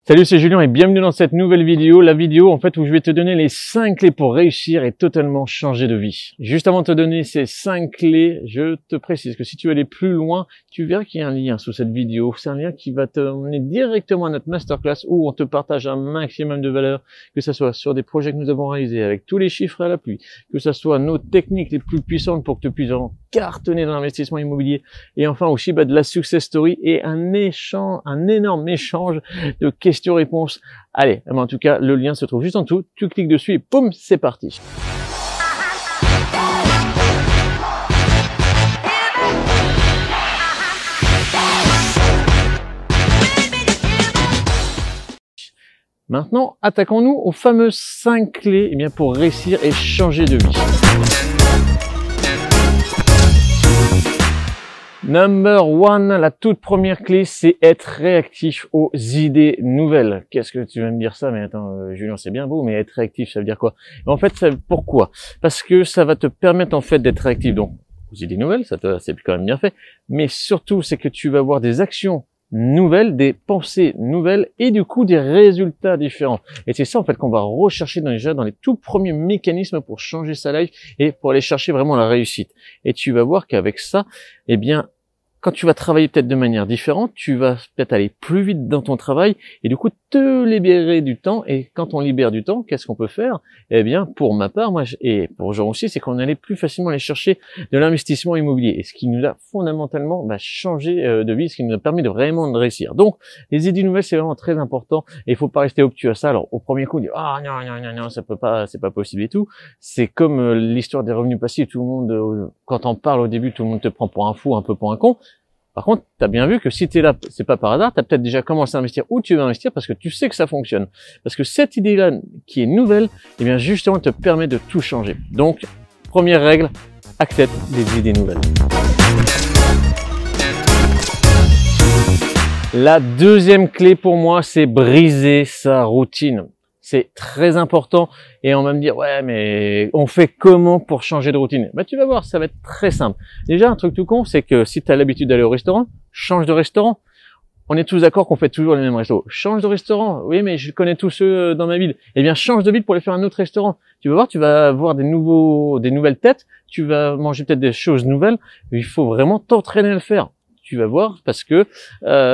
Salut, c'est Julien et bienvenue dans cette nouvelle vidéo. La vidéo en fait où je vais te donner les 5 clés pour réussir et totalement changer de vie. Juste avant de te donner ces 5 clés, je te précise que si tu veux aller plus loin, tu verras qu'il y a un lien sous cette vidéo. C'est un lien qui va te emmener directement à notre masterclass où on te partage un maximum de valeur, que ce soit sur des projets que nous avons réalisés avec tous les chiffres à l'appui, que ce soit nos techniques les plus puissantes pour que tu puisses en cartonner dans l'investissement immobilier, et enfin aussi de la success story et un énorme échange de questions-réponses. Allez, en tout cas, le lien se trouve juste en dessous. Tu cliques dessus et poum, c'est parti. Maintenant, attaquons-nous aux fameuses 5 clés pour réussir et changer de vie. Number 1, la toute première clé, c'est être réactif aux idées nouvelles. Qu'est-ce que tu vas me dire ça? Mais attends, Julien, c'est bien beau, mais être réactif, ça veut dire quoi? En fait, pourquoi? Parce que ça va te permettre en fait d'être réactif. Donc, aux idées nouvelles, c'est quand même bien fait. Mais surtout, c'est que tu vas avoir des actions nouvelles, des pensées nouvelles et du coup des résultats différents. Et c'est ça en fait qu'on va rechercher déjà dans les tout premiers mécanismes pour changer sa life et pour aller chercher vraiment la réussite. Et tu vas voir qu'avec ça, quand tu vas travailler peut-être de manière différente, tu vas peut-être aller plus vite dans ton travail et du coup te libérer du temps. Et quand on libère du temps, qu'est-ce qu'on peut faire? Pour ma part, moi et pour Jean aussi, c'est qu'on allait plus facilement aller chercher de l'investissement immobilier. Et ce qui nous a fondamentalement changé de vie, ce qui nous a permis de vraiment de réussir. Donc, les idées nouvelles, c'est vraiment très important et il faut pas rester obtus à ça. Alors, au premier coup, on dit non, ça peut pas, c'est pas possible et tout. C'est comme l'histoire des revenus passifs. Tout le monde, quand on parle au début, tout le monde te prend pour un fou, un peu pour un con. Par contre, tu as bien vu que si tu es là, c'est pas par hasard, tu as peut-être déjà commencé à investir où tu veux investir parce que tu sais que ça fonctionne. Parce que cette idée-là qui est nouvelle, justement, te permet de tout changer. Donc, première règle, accepte des idées nouvelles. La deuxième clé pour moi, c'est briser sa routine. C'est très important et on va me dire ouais mais on fait comment pour changer de routine? Tu vas voir, ça va être très simple. Déjà un truc tout con, c'est que si tu as l'habitude d'aller au restaurant, change de restaurant. On est tous d'accord qu'on fait toujours les mêmes restos. Change de restaurant. Oui mais je connais tous ceux dans ma ville. Change de ville pour aller faire un autre restaurant. Tu vas voir, tu vas avoir des nouvelles têtes, tu vas manger peut-être des choses nouvelles. Il faut vraiment t'entraîner à le faire. Tu vas voir parce que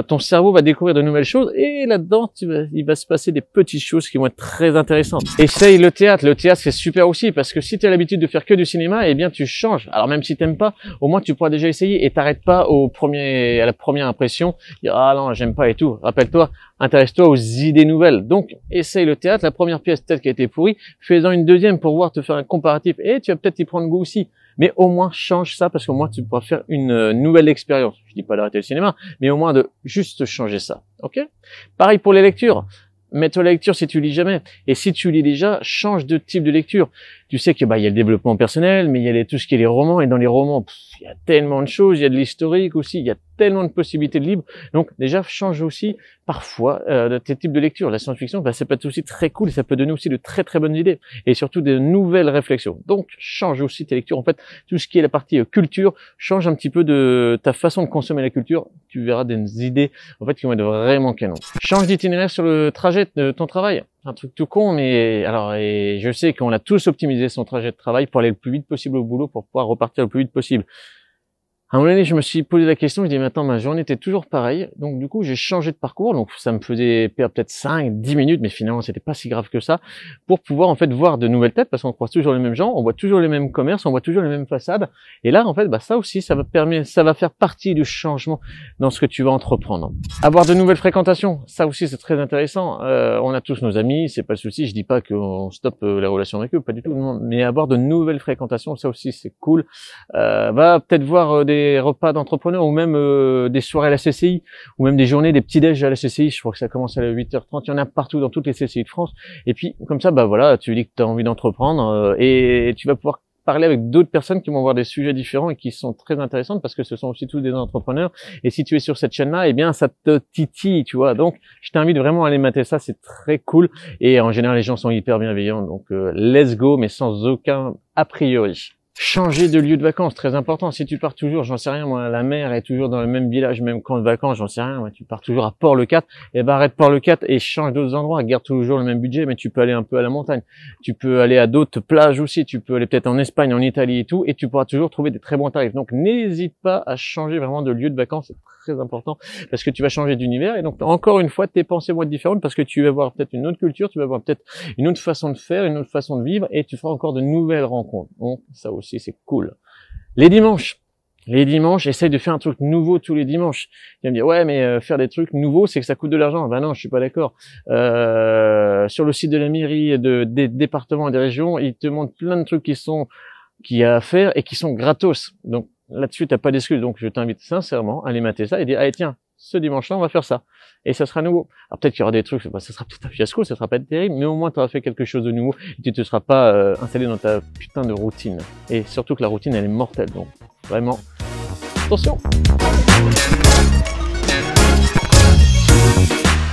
ton cerveau va découvrir de nouvelles choses et là-dedans, il va se passer des petites choses qui vont être très intéressantes. Essaye le théâtre. Le théâtre, c'est super aussi parce que si tu as l'habitude de faire que du cinéma, tu changes. Alors même si t'aimes pas, au moins tu pourras déjà essayer et t'arrêtes pas à la première impression. Dire ah non, j'aime pas et tout. Rappelle-toi, intéresse-toi aux idées nouvelles. Donc, essaye le théâtre. La première pièce peut-être qui a été pourrie, fais-en une deuxième pour voir te faire un comparatif et tu vas peut-être y prendre goût aussi. Mais au moins, change ça parce qu'au moins, tu pourras faire une nouvelle expérience. Je dis pas d'arrêter le cinéma, mais au moins de juste changer ça. Ok? Pareil pour les lectures. Mets-toi la lecture si tu lis jamais. Et si tu lis déjà, change de type de lecture. Tu sais que il y a le développement personnel, mais il y a tout ce qui est les romans. Et dans les romans, il y a tellement de choses. Il y a de l'historique aussi. Il y a tellement de possibilités de livres. Donc déjà, change aussi parfois de tes types de lecture. La science-fiction, ça peut être aussi très cool et ça peut donner aussi de très très bonnes idées et surtout de nouvelles réflexions. Donc change aussi tes lectures. En fait, tout ce qui est la partie culture, change un petit peu de ta façon de consommer la culture. Tu verras des idées en fait qui vont être vraiment canon. Change d'itinéraire sur le trajet de ton travail. Un truc tout con, mais alors et je sais qu'on a tous optimisé son trajet de travail pour aller le plus vite possible au boulot pour pouvoir repartir le plus vite possible. À un moment donné, je me suis posé la question, je dis, mais attends, ma journée était toujours pareille. Donc, du coup, j'ai changé de parcours. Donc, ça me faisait perdre peut-être 5, 10 minutes, mais finalement, c'était pas si grave que ça pour pouvoir, en fait, voir de nouvelles têtes parce qu'on croise toujours les mêmes gens, on voit toujours les mêmes commerces, on voit toujours les mêmes façades. Et là, en fait, ça aussi, ça va faire partie du changement dans ce que tu vas entreprendre. Avoir de nouvelles fréquentations. Ça aussi, c'est très intéressant. On a tous nos amis, c'est pas le souci. Je dis pas qu'on stoppe la relation avec eux, pas du tout. Non. Mais avoir de nouvelles fréquentations, ça aussi, c'est cool. Va peut-être voir des repas d'entrepreneurs ou même des soirées à la CCI ou même des journées, des petits déj à la CCI. Je crois que ça commence à 8h30. Il y en a partout dans toutes les CCI de France. Et puis, comme ça, tu dis que tu as envie d'entreprendre et tu vas pouvoir parler avec d'autres personnes qui vont avoir des sujets différents et qui sont très intéressantes parce que ce sont aussi tous des entrepreneurs. Et si tu es sur cette chaîne-là, ça te titille, tu vois. Donc, je t'invite vraiment à aller mater ça. C'est très cool. Et en général, les gens sont hyper bienveillants. Donc, let's go, mais sans aucun a priori. Changer de lieu de vacances, très important. Si tu pars toujours, j'en sais rien, moi, la mer est toujours dans le même village, même camp de vacances, j'en sais rien, moi, tu pars toujours à Port-le-4, et ben arrête Port-le-4 et change d'autres endroits, garde toujours le même budget, mais tu peux aller un peu à la montagne, tu peux aller à d'autres plages aussi, tu peux aller peut-être en Espagne, en Italie et tout, et tu pourras toujours trouver des très bons tarifs. Donc n'hésite pas à changer vraiment de lieu de vacances, c'est très important, parce que tu vas changer d'univers, et donc encore une fois, tes pensées vont être différentes, parce que tu vas voir peut-être une autre culture, tu vas voir peut-être une autre façon de faire, une autre façon de vivre, et tu feras encore de nouvelles rencontres. Donc ça aussi, c'est cool. Les dimanches, essaye de faire un truc nouveau tous les dimanches. Tu vas me dire, ouais, mais faire des trucs nouveaux, c'est que ça coûte de l'argent. Ben non, je suis pas d'accord. Sur le site de la mairie, des départements et des régions, ils te montrent plein de trucs qu'il y a à faire et qui sont gratos. Donc là-dessus, t'as pas d'excuse. Donc je t'invite sincèrement à aller mater ça et dire, allez tiens, ce dimanche-là, on va faire ça. Et ça sera nouveau. Alors peut-être qu'il y aura des trucs, ça sera peut-être un fiasco, ça sera pas terrible, mais au moins tu auras fait quelque chose de nouveau et tu te seras pas installé dans ta putain de routine. Et surtout que la routine, elle est mortelle, donc vraiment, attention.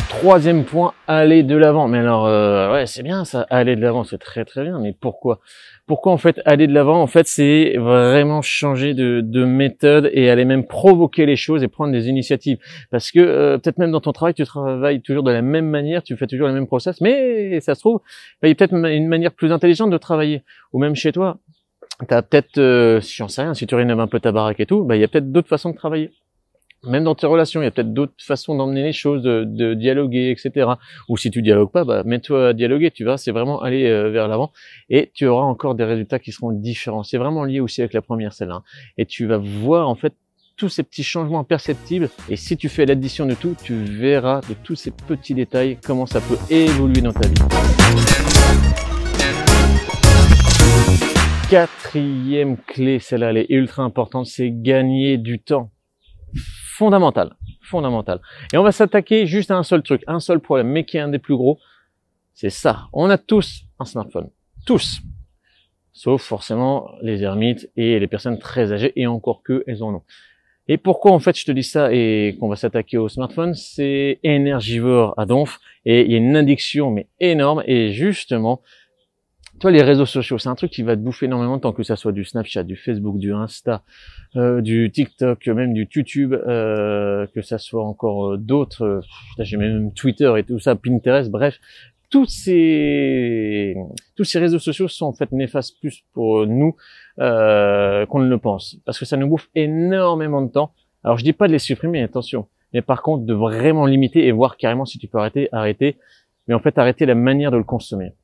Troisième point, aller de l'avant. Mais alors, ouais, c'est bien ça, aller de l'avant, c'est très très bien. Mais pourquoi en fait aller de l'avant? En fait, c'est vraiment changer de méthode et aller même provoquer les choses et prendre des initiatives. Parce que peut-être même dans ton travail, tu travailles toujours de la même manière, tu fais toujours le même process, mais ça se trouve, il y a peut-être une manière plus intelligente de travailler. Ou même chez toi, t'as peut-être, j'en sais rien, si tu rénoves un peu ta baraque et tout, il y a peut-être d'autres façons de travailler. Même dans tes relations, il y a peut-être d'autres façons d'emmener les choses, de dialoguer, etc. Ou si tu dialogues pas, mets-toi à dialoguer, tu vois, c'est vraiment aller vers l'avant et tu auras encore des résultats qui seront différents. C'est vraiment lié aussi avec la première, celle-là. Et tu vas voir, en fait, tous ces petits changements perceptibles. Et si tu fais l'addition de tout, tu verras de tous ces petits détails comment ça peut évoluer dans ta vie. Quatrième clé, celle-là, elle est ultra importante, c'est gagner du temps. Fondamental. Et on va s'attaquer juste à un seul truc, un seul problème, mais qui est un des plus gros, c'est ça. On a tous un smartphone. Tous. Sauf forcément les ermites et les personnes très âgées, et encore que elles en ont. Et pourquoi en fait je te dis ça et qu'on va s'attaquer au smartphone? C'est énergivore à donf, et il y a une addiction mais énorme, et justement, toi, les réseaux sociaux, c'est un truc qui va te bouffer énormément de temps, que ça soit du Snapchat, du Facebook, du Insta, du TikTok, même du YouTube, que ça soit encore d'autres, j'ai même Twitter et tout ça, Pinterest, bref. Tous ces réseaux sociaux sont en fait néfastes plus pour nous qu'on ne le pense, parce que ça nous bouffe énormément de temps. Alors je dis pas de les supprimer, attention, mais par contre de vraiment limiter et voir carrément si tu peux arrêter, mais en fait arrêter la manière de le consommer.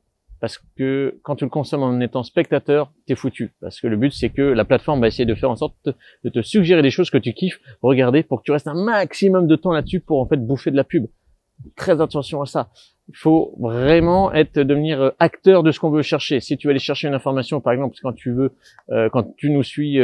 Parce que quand tu le consommes en étant spectateur, t'es foutu. Parce que le but, c'est que la plateforme va essayer de faire en sorte de te suggérer des choses que tu kiffes, regarder, pour que tu restes un maximum de temps là-dessus pour en fait bouffer de la pub. Très attention à ça. Il faut vraiment devenir acteur de ce qu'on veut chercher. Si tu veux aller chercher une information, par exemple, quand tu nous suis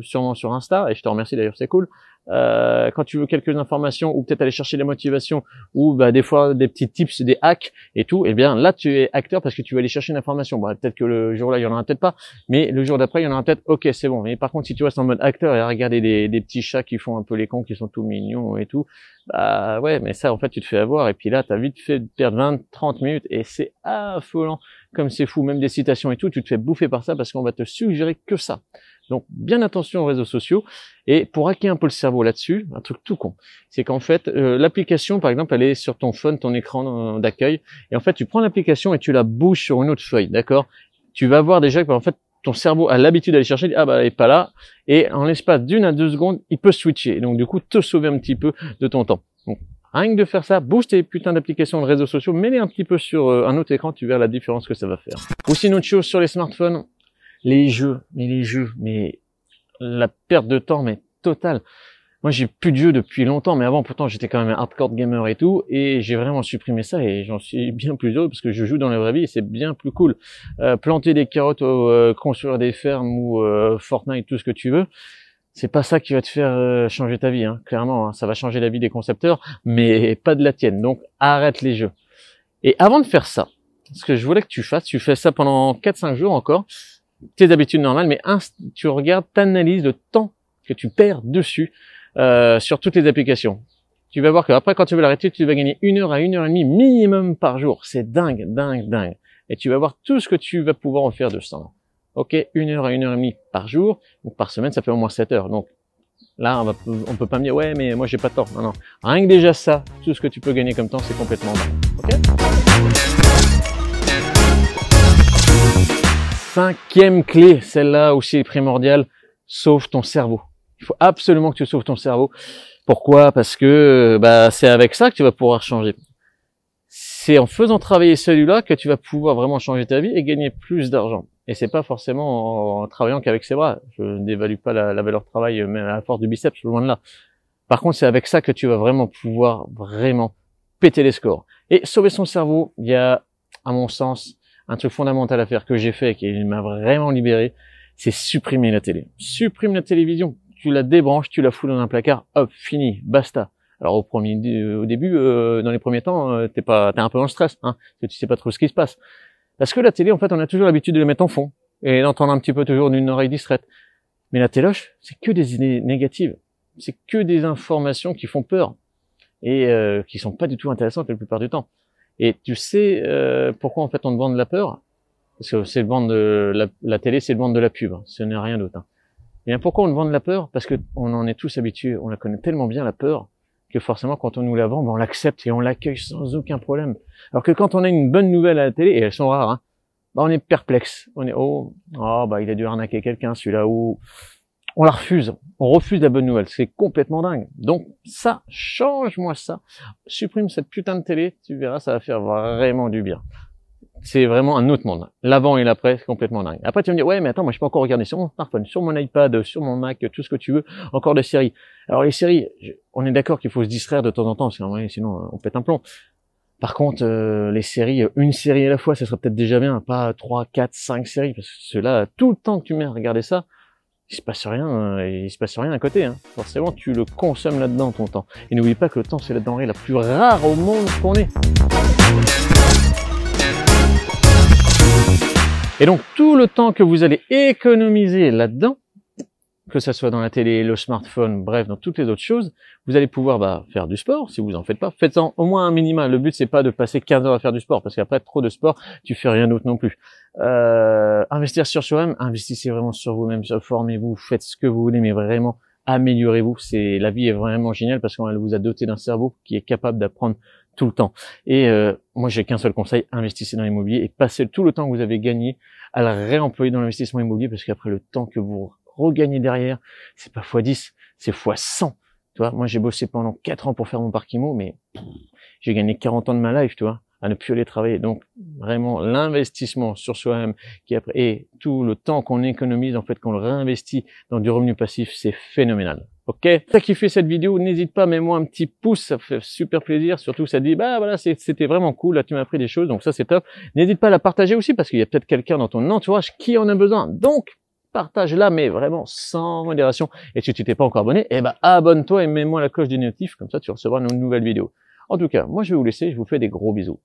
sûrement sur Insta, et je te remercie d'ailleurs, c'est cool. Quand tu veux quelques informations ou peut-être aller chercher la motivation ou des fois des petits tips, des hacks et tout, eh bien là tu es acteur parce que tu vas aller chercher une information. Peut-être que le jour-là il y en aura peut-être pas, mais le jour d'après il y en aura peut-être. Ok, c'est bon. Mais par contre si tu restes en mode acteur et à regarder des petits chats qui font un peu les cons, qui sont tout mignons et tout, ouais, mais ça en fait tu te fais avoir, et puis là t'as vite fait de perdre 20-30 minutes et c'est affolant comme c'est fou. Même des citations et tout, tu te fais bouffer par ça parce qu'on va te suggérer que ça. Donc bien attention aux réseaux sociaux. Et pour hacker un peu le cerveau là-dessus, un truc tout con, c'est qu'en fait l'application par exemple elle est sur ton phone, ton écran d'accueil, et en fait tu prends l'application et tu la bouges sur une autre feuille, d'accord? Tu vas voir déjà que en fait ton cerveau a l'habitude d'aller chercher, elle est pas là, et en l'espace d'1 à 2 secondes il peut switcher, et donc du coup te sauver un petit peu de ton temps. Donc rien que de faire ça, bouge tes putains d'applications de réseaux sociaux, mets-les un petit peu sur un autre écran, tu verras la différence que ça va faire. Aussi une autre chose sur les smartphones, les jeux, mais la perte de temps, mais totale. Moi, j'ai plus de jeux depuis longtemps, mais avant, pourtant, j'étais quand même un hardcore gamer et tout, et j'ai vraiment supprimé ça, et j'en suis bien plus heureux, parce que je joue dans la vraie vie, et c'est bien plus cool. Planter des carottes, construire des fermes, ou Fortnite, tout ce que tu veux, c'est pas ça qui va te faire changer ta vie, hein, clairement, hein. Ça va changer la vie des concepteurs, mais pas de la tienne. Donc, arrête les jeux. Et avant de faire ça, ce que je voulais que tu fasses, tu fais ça pendant 4-5 jours encore, tes habitudes normales, mais tu regardes, t'analyses le temps que tu perds dessus sur toutes les applications. Tu vas voir qu'après, quand tu veux l'arrêter, tu vas gagner 1 heure à 1 heure et demie minimum par jour. C'est dingue. Et tu vas voir tout ce que tu vas pouvoir en faire de ce temps. Ok, 1 heure à 1 heure et demie par jour, donc par semaine, ça fait au moins 7 heures. Donc là, on peut pas me dire, ouais, mais moi, j'ai pas de temps. Non, non. Rien que déjà ça, tout ce que tu peux gagner comme temps, c'est complètement dingue. Ok? 5e clé, celle-là aussi est primordiale, sauve ton cerveau. Il faut absolument que tu sauves ton cerveau. Pourquoi? Parce que c'est avec ça que tu vas pouvoir changer. C'est en faisant travailler celui-là que tu vas pouvoir vraiment changer ta vie et gagner plus d'argent. Et c'est pas forcément en travaillant qu'avec ses bras. Je n'évalue pas la valeur de travail, même à la force du biceps, loin de là. Par contre, c'est avec ça que tu vas vraiment pouvoir péter les scores. Et sauver son cerveau, il y a, à mon sens, un truc fondamental à faire que j'ai fait et qui m'a vraiment libéré, c'est supprimer la télé. Supprime la télévision. Tu la débranches, tu la fous dans un placard, hop, fini, basta. Alors au début, dans les premiers temps, t'es un peu en stress, hein, parce que tu sais pas trop ce qui se passe. Parce que la télé, en fait, on a toujours l'habitude de la mettre en fond et d'entendre un petit peu toujours d'une oreille distraite. Mais la téloche, c'est que des idées négatives, c'est que des informations qui font peur et qui sont pas du tout intéressantes la plupart du temps. Et tu sais pourquoi en fait on te vend de la peur? Parce que c'est le vendre de la télé, c'est le vendre de la pub, hein, ce n'est rien d'autre. Hein. Et bien pourquoi on te vend de la peur? Parce que on en est tous habitués, on la connaît tellement bien la peur que forcément quand on nous la vend, on l'accepte et on l'accueille sans aucun problème. Alors que quand on a une bonne nouvelle à la télé, et elles sont rares, hein, on est perplexe, on est il a dû arnaquer quelqu'un celui-là, ou on la refuse, on refuse la bonne nouvelle, c'est complètement dingue. Donc ça, change-moi ça, supprime cette putain de télé, tu verras, ça va faire vraiment du bien. C'est vraiment un autre monde. L'avant et l'après, c'est complètement dingue. Après, tu vas me dire, ouais, mais attends, moi, je peux encore regarder sur mon smartphone, sur mon iPad, sur mon Mac, tout ce que tu veux, encore des séries. Alors, les séries, on est d'accord qu'il faut se distraire de temps en temps, sinon, on pète un plomb. Par contre, les séries, une série à la fois, ça serait peut-être déjà bien, pas 3, 4, 5 séries, parce que ceux-là, tout le temps que tu mets à regarder ça, il se passe rien à côté, hein. Forcément, tu le consommes là-dedans, ton temps. Et n'oublie pas que le temps, c'est la denrée la plus rare au monde qu'on ait. Et donc, tout le temps que vous allez économiser là-dedans, que ça soit dans la télé, le smartphone, bref, dans toutes les autres choses, vous allez pouvoir faire du sport, si vous en faites pas. Faites-en au moins un minimum. Le but, c'est pas de passer 15 heures à faire du sport, parce qu'après, trop de sport, tu fais rien d'autre non plus. Investir sur soi-même, investissez vraiment sur vous-même, formez-vous, faites ce que vous voulez, mais vraiment, améliorez-vous. La vie est vraiment géniale parce qu'elle vous a doté d'un cerveau qui est capable d'apprendre tout le temps. Et moi, j'ai qu'un seul conseil, investissez dans l'immobilier et passez tout le temps que vous avez gagné à le réemployer dans l'investissement immobilier, parce qu'après, le temps que vous regagnez derrière, c'est pas x10, c'est x100. Tu vois, moi, j'ai bossé pendant 4 ans pour faire mon parc immo, mais j'ai gagné 40 ans de ma life, tu vois, à ne plus aller travailler. Donc, vraiment, l'investissement sur soi-même, et tout le temps qu'on économise, en fait, qu'on le réinvestit dans du revenu passif, c'est phénoménal. Ok? Si t'as kiffé cette vidéo, n'hésite pas, mets-moi un petit pouce, ça fait super plaisir. Surtout, ça dit, voilà, c'était vraiment cool, là, tu m'as appris des choses, donc ça, c'est top. N'hésite pas à la partager aussi, parce qu'il y a peut-être quelqu'un dans ton entourage qui en a besoin. Donc, partage-la, mais vraiment sans modération. Et si tu t'es pas encore abonné, abonne-toi et mets-moi la cloche des notifs, comme ça, tu recevras une nouvelle vidéo. En tout cas, moi, je vais vous laisser, je vous fais des gros bisous.